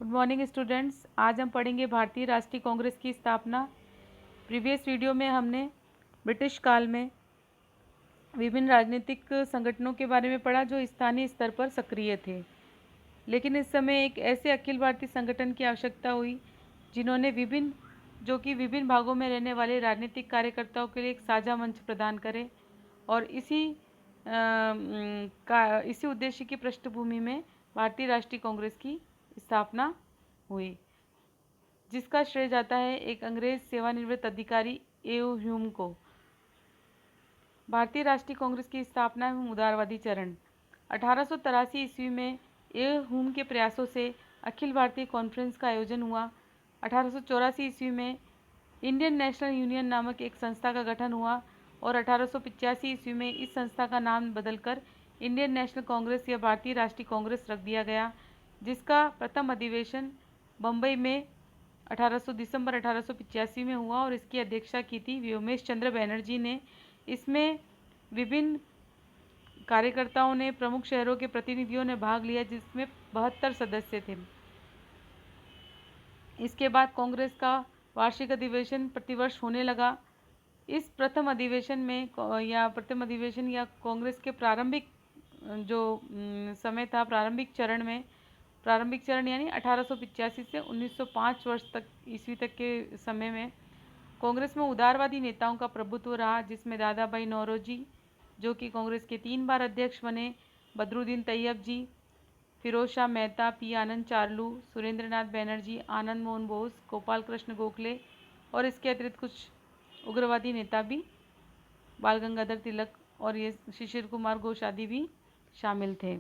Good morning students. आज हम पढ़ेंगे भारतीय राष्ट्रीय कांग्रेस की स्थापना। प्रीवियस वीडियो में हमने ब्रिटिश काल में विभिन्न राजनीतिक संगठनों के बारे में पढ़ा जो स्थानीय स्तर पर सक्रिय थे, लेकिन इस समय एक ऐसे अखिल भारतीय संगठन की आवश्यकता हुई जिन्होंने विभिन्न भागों में रहने वाले राजनीतिक कार्यकर्ताओं के लिए एक साझा मंच प्रदान करे और इसी उद्देश्य की पृष्ठभूमि में भारतीय राष्ट्रीय कांग्रेस की स्थापना हुई, जिसका श्रेय जाता है एक अंग्रेज सेवानिवृत्त अधिकारी ए.ओ. ह्यूम को। भारतीय राष्ट्रीय कांग्रेस की स्थापना एवं उदारवादी चरण। 1883 ईस्वी में ए. ह्यूम के प्रयासों से अखिल भारतीय कॉन्फ्रेंस का आयोजन हुआ। 1884 ईस्वी में इंडियन नेशनल यूनियन नामक एक संस्था का गठन हुआ और 1885 ईस्वी में इस संस्था का नाम बदलकर इंडियन नेशनल कांग्रेस या भारतीय राष्ट्रीय कांग्रेस रख दिया गया, जिसका प्रथम अधिवेशन बम्बई में दिसंबर 1885 में हुआ और इसकी अध्यक्षता की थी व्योमेश चंद्र बैनर्जी ने। इसमें विभिन्न कार्यकर्ताओं ने, प्रमुख शहरों के प्रतिनिधियों ने भाग लिया, जिसमें 72 सदस्य थे। इसके बाद कांग्रेस का वार्षिक अधिवेशन प्रतिवर्ष होने लगा। इस प्रथम अधिवेशन या कांग्रेस के प्रारंभिक जो समय था, प्रारंभिक चरण यानी 1885 से 1905 वर्ष तक ईस्वी तक के समय में कांग्रेस में उदारवादी नेताओं का प्रभुत्व रहा, जिसमें दादा भाई नौरोजी, जो कि कांग्रेस के 3 बार अध्यक्ष बने, बदरुद्दीन तैयब जी, फिरोज शाह मेहता, पी आनंद चार्लू, सुरेंद्रनाथ बैनर्जी, आनंद मोहन बोस, गोपाल कृष्ण गोखले और इसके अतिरिक्त कुछ उग्रवादी नेता भी, बाल गंगाधर तिलक और ये शिशिर कुमार घोष आदि भी शामिल थे।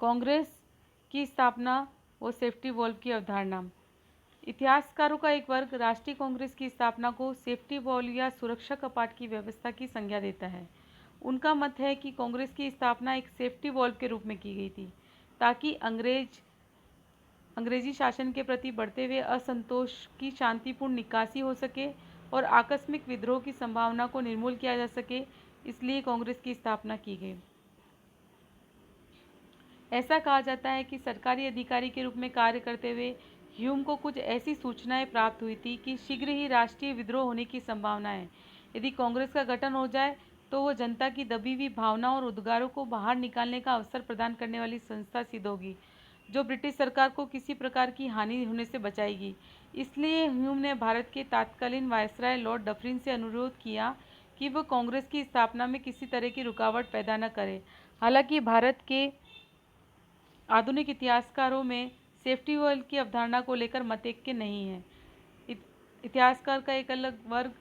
कांग्रेस की स्थापना व सेफ्टी वॉल्व की अवधारणा। इतिहासकारों का एक वर्ग राष्ट्रीय कांग्रेस की स्थापना को सेफ्टी वॉल्व या सुरक्षा कपाट की व्यवस्था की संज्ञा देता है। उनका मत है कि कांग्रेस की स्थापना एक सेफ्टी वॉल्व के रूप में की गई थी, ताकि अंग्रेजी शासन के प्रति बढ़ते हुए असंतोष की शांतिपूर्ण निकासी हो सके और आकस्मिक विद्रोह की संभावना को निर्मूल किया जा सके, इसलिए कांग्रेस की स्थापना की गई। ऐसा कहा जाता है कि सरकारी अधिकारी के रूप में कार्य करते हुए ह्यूम को कुछ ऐसी सूचनाएं प्राप्त हुई थी कि शीघ्र ही राष्ट्रीय विद्रोह होने की संभावना है। यदि कांग्रेस का गठन हो जाए तो वो जनता की दबी हुई भावनाओं और उद्गारों को बाहर निकालने का अवसर प्रदान करने वाली संस्था सिद्ध होगी, जो ब्रिटिश सरकार को किसी प्रकार की हानि होने से बचाएगी। इसलिए ह्यूम ने भारत के तत्कालीन वायसराय लॉर्ड डफरिन से अनुरोध किया कि वह कांग्रेस की स्थापना में किसी तरह की रुकावट पैदा न करे। हालांकि भारत के आधुनिक इतिहासकारों में सेफ्टी वॉल्व की अवधारणा को लेकर मत एक के नहीं है। इतिहासकार का एक अलग वर्ग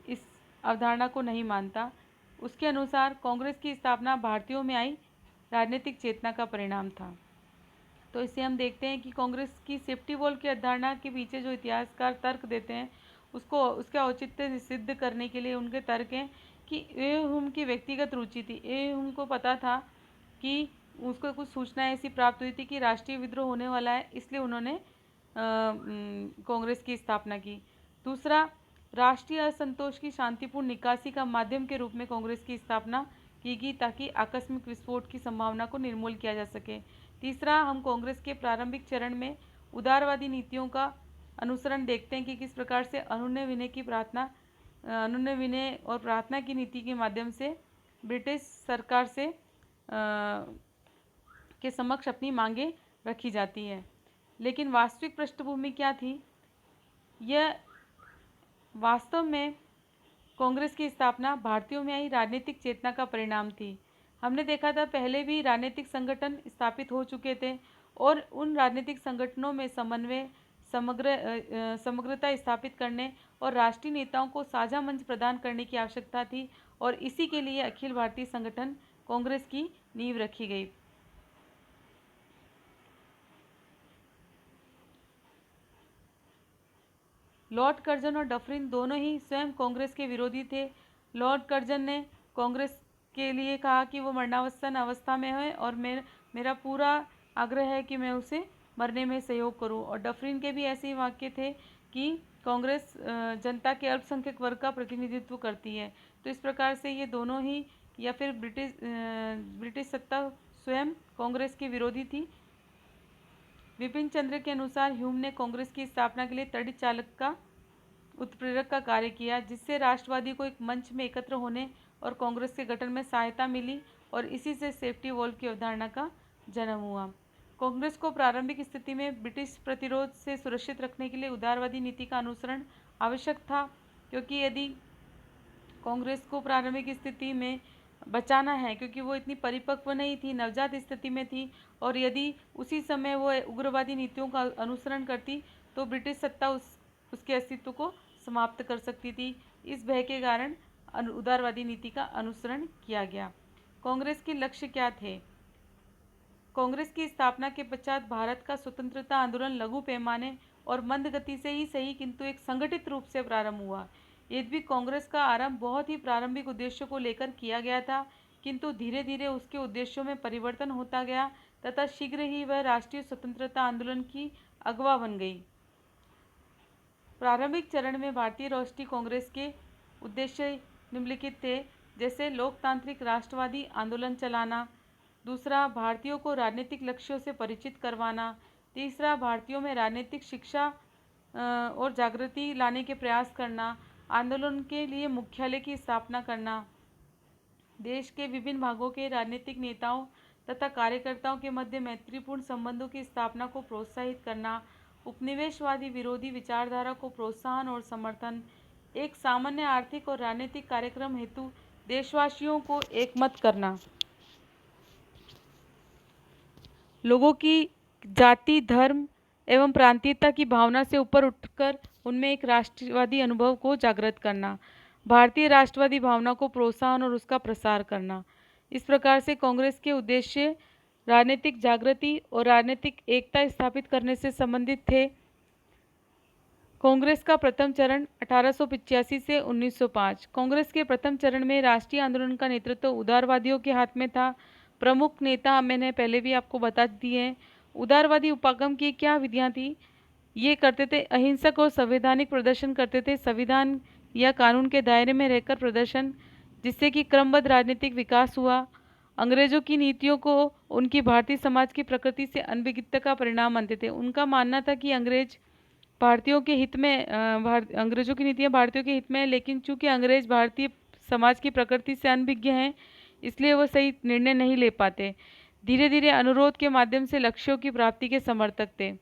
इस अवधारणा को नहीं मानता। उसके अनुसार कांग्रेस की स्थापना भारतीयों में आई राजनीतिक चेतना का परिणाम था। तो इसे हम देखते हैं कि कांग्रेस की सेफ्टी वॉल्व की अवधारणा के पीछे जो इतिहासकार तर्क देते हैं, उसका औचित्य सिद्ध करने के लिए उनके तर्क हैं कि ए ह्यूम की व्यक्तिगत रुचि थी। ए ह्यूम को पता था कि उसको कुछ सूचनाएं ऐसी प्राप्त हुई थी कि राष्ट्रीय विद्रोह होने वाला है, इसलिए उन्होंने कांग्रेस की स्थापना की। दूसरा, राष्ट्रीय असंतोष की शांतिपूर्ण निकासी का माध्यम के रूप में कांग्रेस की स्थापना की गई, ताकि आकस्मिक विस्फोट की संभावना को निर्मूल किया जा सके। तीसरा, हम कांग्रेस के प्रारंभिक चरण में उदारवादी नीतियों का अनुसरण देखते हैं कि किस प्रकार से अनुनय विनय और प्रार्थना की नीति के माध्यम से ब्रिटिश सरकार से के समक्ष अपनी मांगें रखी जाती है। लेकिन वास्तविक पृष्ठभूमि क्या थी? यह वास्तव में कांग्रेस की स्थापना भारतीयों में आई राजनीतिक चेतना का परिणाम थी। हमने देखा था पहले भी राजनीतिक संगठन स्थापित हो चुके थे और उन राजनीतिक संगठनों में समन्वय, समग्रता स्थापित करने और राष्ट्रीय नेताओं को साझा मंच प्रदान करने की आवश्यकता थी, और इसी के लिए अखिल भारतीय संगठन कांग्रेस की नींव रखी गई। लॉर्ड कर्जन और डफरिन दोनों ही स्वयं कांग्रेस के विरोधी थे। लॉर्ड कर्जन ने कांग्रेस के लिए कहा कि वो मरणावसन अवस्था में है और मेरा पूरा आग्रह है कि मैं उसे मरने में सहयोग करूं, और डफरिन के भी ऐसे ही वाक्य थे कि कांग्रेस जनता के अल्पसंख्यक वर्ग का प्रतिनिधित्व करती है। तो इस प्रकार से ये दोनों ही, या फिर ब्रिटिश सत्ता स्वयं कांग्रेस की विपिन चंद्र के अनुसार ह्यूम ने कांग्रेस की स्थापना के लिए तड़ित चालक का उत्प्रेरक का कार्य किया, जिससे राष्ट्रवादी को एक मंच में एकत्र होने और कांग्रेस के गठन में सहायता मिली और इसी से सेफ्टी वॉल्व की अवधारणा का जन्म हुआ। कांग्रेस को प्रारंभिक स्थिति में ब्रिटिश प्रतिरोध से सुरक्षित रखने के लिए उदारवादी नीति का अनुसरण आवश्यक था, क्योंकि यदि कांग्रेस को प्रारंभिक स्थिति में बचाना है, क्योंकि वो इतनी परिपक्व नहीं थी, नवजात स्थिति में थी, और यदि उसी समय वो उग्रवादी नीतियों का अनुसरण करती तो ब्रिटिश सत्ता उसके अस्तित्व को समाप्त कर सकती थी। इस भय के कारण उदारवादी नीति का अनुसरण किया गया। कांग्रेस के लक्ष्य क्या थे? कांग्रेस की स्थापना के पश्चात भारत का स्वतंत्रता आंदोलन लघु पैमाने और मंद गति से ही सही, किंतु एक संगठित रूप से प्रारंभ हुआ। यद्यपि कांग्रेस का आरंभ बहुत ही प्रारंभिक उद्देश्यों को लेकर किया गया था, किंतु धीरे धीरे उसके उद्देश्यों में परिवर्तन होता गया तथा शीघ्र ही वह राष्ट्रीय स्वतंत्रता आंदोलन की अगवा बन गई। प्रारंभिक चरण में भारतीय राष्ट्रीय कांग्रेस के उद्देश्य निम्नलिखित थे, जैसे लोकतांत्रिक राष्ट्रवादी आंदोलन चलाना, दूसरा भारतीयों को राजनीतिक लक्ष्यों से परिचित करवाना, तीसरा भारतीयों में राजनीतिक शिक्षा और जागृति लाने के प्रयास करना, आंदोलन के लिए मुख्यालय की स्थापना करना, देश के विभिन्न भागों के राजनीतिक नेताओं तथा कार्यकर्ताओं के मध्य मैत्रीपूर्ण संबंधों की स्थापना को प्रोत्साहित करना, उपनिवेशवादी विरोधी विचारधारा को प्रोत्साहन और समर्थन, एक सामान्य आर्थिक और राजनीतिक कार्यक्रम हेतु देशवासियों को एकमत करना, लोगों की जाति, धर्म एवं प्रांतीयता की भावना से ऊपर उठकर उनमें एक राष्ट्रवादी अनुभव को जागृत करना, भारतीय राष्ट्रवादी भावना को प्रोत्साहन और उसका प्रसार करना। इस प्रकार से कांग्रेस के उद्देश्य राजनीतिक जागृति और राजनीतिक एकता स्थापित करने से संबंधित थे। कांग्रेस का प्रथम चरण 1885 से 1905। कांग्रेस के प्रथम चरण में राष्ट्रीय आंदोलन का नेतृत्व उदारवादियों के हाथ में था। प्रमुख नेता मैंने पहले भी आपको बता दिए हैं। उदारवादी उपागम की क्या विधियां थी? ये करते थे अहिंसक और संवैधानिक प्रदर्शन करते थे, संविधान या कानून के दायरे में रहकर प्रदर्शन, जिससे कि क्रमबद्ध राजनीतिक विकास हुआ। अंग्रेजों की नीतियों को उनकी भारतीय समाज की प्रकृति से अनभिज्ञता का परिणाम मानते थे। उनका मानना था कि अंग्रेजों की नीतियां भारतीयों के हित में है, लेकिन चूंकि अंग्रेज भारतीय समाज की प्रकृति से अनभिज्ञ हैं, इसलिए वो सही निर्णय नहीं ले पाते। धीरे धीरे अनुरोध के माध्यम से लक्ष्यों की प्राप्ति के समर्थक थे।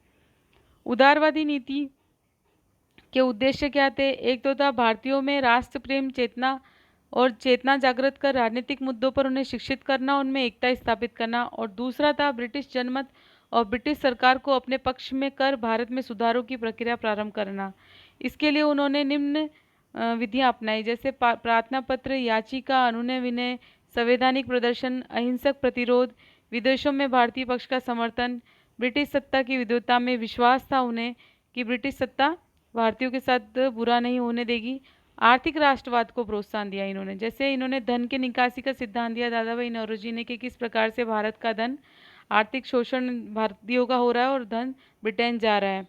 उदारवादी नीति के उद्देश्य क्या थे? एक तो था भारतीयों में राष्ट्र प्रेम चेतना जागृत कर राजनीतिक मुद्दों पर उन्हें शिक्षित करना, उनमें एकता स्थापित करना, और दूसरा था ब्रिटिश जनमत और ब्रिटिश सरकार को अपने पक्ष में कर भारत में सुधारों की प्रक्रिया प्रारंभ करना। इसके लिए उन्होंने निम्न विधियां अपनाई, जैसे प्रार्थना पत्र, याचिका, अनुनय विनय, संवैधानिक प्रदर्शन, अहिंसक प्रतिरोध, विदेशों में भारतीय पक्ष का समर्थन। ब्रिटिश सत्ता की विद्वता में विश्वास था उन्हें कि ब्रिटिश सत्ता भारतीयों के साथ बुरा नहीं होने देगी। आर्थिक राष्ट्रवाद को प्रोत्साहन दिया इन्होंने, जैसे इन्होंने धन के निकासी का सिद्धांत दिया दादा भाई नौरोजी ने, कि किस प्रकार से भारत का धन, आर्थिक शोषण भारतीयों का हो रहा है और धन ब्रिटेन जा रहा है।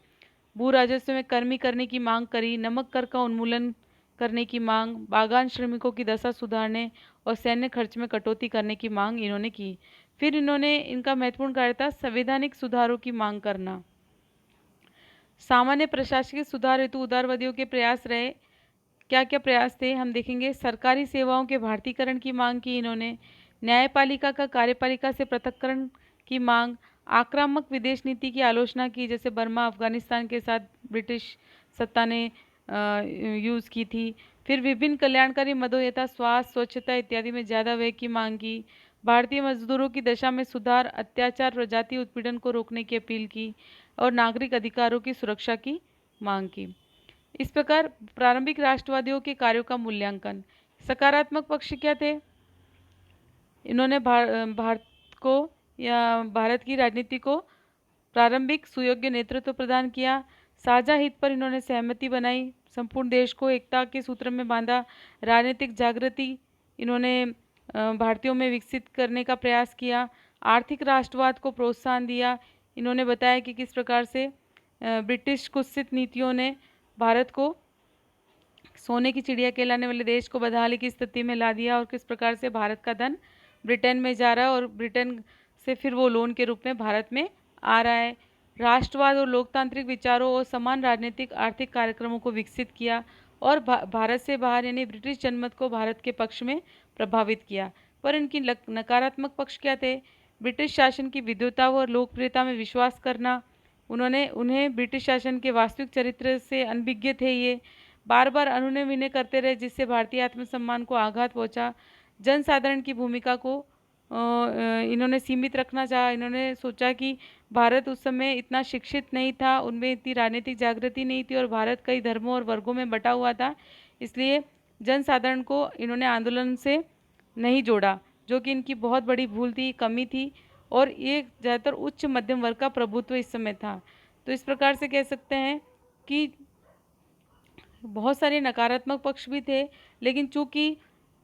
भू राजस्व में कर्मी करने की मांग करी, नमक कर का उन्मूलन करने की मांग, बागान श्रमिकों की दशा सुधारने और सैन्य खर्च में कटौती करने की मांग इन्होंने की। फिर इनका महत्वपूर्ण कार्य था संवैधानिक सुधारों की मांग करना। सामान्य प्रशासनिक सुधार हेतु उदारवादियों के प्रयास रहे। क्या क्या प्रयास थे हम देखेंगे। सरकारी सेवाओं के भारतीकरण की मांग की इन्होंने, न्यायपालिका का कार्यपालिका से पृथक्करण की मांग, आक्रामक विदेश नीति की आलोचना की, जैसे बर्मा अफगानिस्तान के साथ ब्रिटिश सत्ता ने यूज़ की थी। फिर विभिन्न कल्याणकारी मदों यथा स्वास्थ्य, स्वच्छता इत्यादि में ज़्यादा व्यय की मांग की। भारतीय मजदूरों की दशा में सुधार, अत्याचार और जातीय उत्पीड़न को रोकने की अपील की और नागरिक अधिकारों की सुरक्षा की मांग की। इस प्रकार प्रारंभिक राष्ट्रवादियों के कार्यों का मूल्यांकन। सकारात्मक पक्ष क्या थे? इन्होंने भारत की राजनीति को प्रारंभिक सुयोग्य नेतृत्व प्रदान किया। साझा हित पर इन्होंने सहमति बनाई, संपूर्ण देश को एकता के सूत्र में बांधा। राजनीतिक जागृति इन्होंने भारतीयों में विकसित करने का प्रयास किया। आर्थिक राष्ट्रवाद को प्रोत्साहन दिया। इन्होंने बताया कि किस प्रकार से ब्रिटिश कुत्सित नीतियों ने भारत को सोने की चिड़िया कहलाने वाले देश को बदहाली की स्थिति में ला दिया और किस प्रकार से भारत का धन ब्रिटेन में जा रहा है और ब्रिटेन से फिर वो लोन के रूप में भारत में आ रहा है। राष्ट्रवाद और लोकतांत्रिक विचारों और समान राजनीतिक आर्थिक कार्यक्रमों को विकसित किया और भारत से बाहर यानी ब्रिटिश जनमत को भारत के पक्ष में प्रभावित किया। पर इनकी नकारात्मक पक्ष क्या थे? ब्रिटिश शासन की विद्वता और लोकप्रियता में विश्वास करना। उन्हें ब्रिटिश शासन के वास्तविक चरित्र से अनभिज्ञ थे। ये बार बार अनुनय विनय करते रहे, जिससे भारतीय आत्मसम्मान को आघात पहुंचा। जनसाधारण की भूमिका को इन्होंने सीमित रखना चाहा। इन्होंने सोचा कि भारत उस समय इतना शिक्षित नहीं था, उनमें इतनी राजनीतिक जागृति नहीं थी और भारत कई धर्मों और वर्गों में बटा हुआ था, इसलिए जनसाधारण को इन्होंने आंदोलन से नहीं जोड़ा, जो कि इनकी बहुत बड़ी भूल थी, कमी थी। और ये ज़्यादातर उच्च मध्यम वर्ग का प्रभुत्व इस समय था। तो इस प्रकार से कह सकते हैं कि बहुत सारे नकारात्मक पक्ष भी थे, लेकिन चूंकि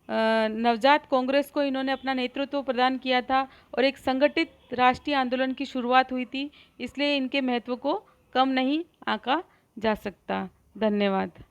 नवजात कांग्रेस को इन्होंने अपना नेतृत्व प्रदान किया था और एक संगठित राष्ट्रीय आंदोलन की शुरुआत हुई थी, इसलिए इनके महत्व को कम नहीं आंका जा सकता। धन्यवाद।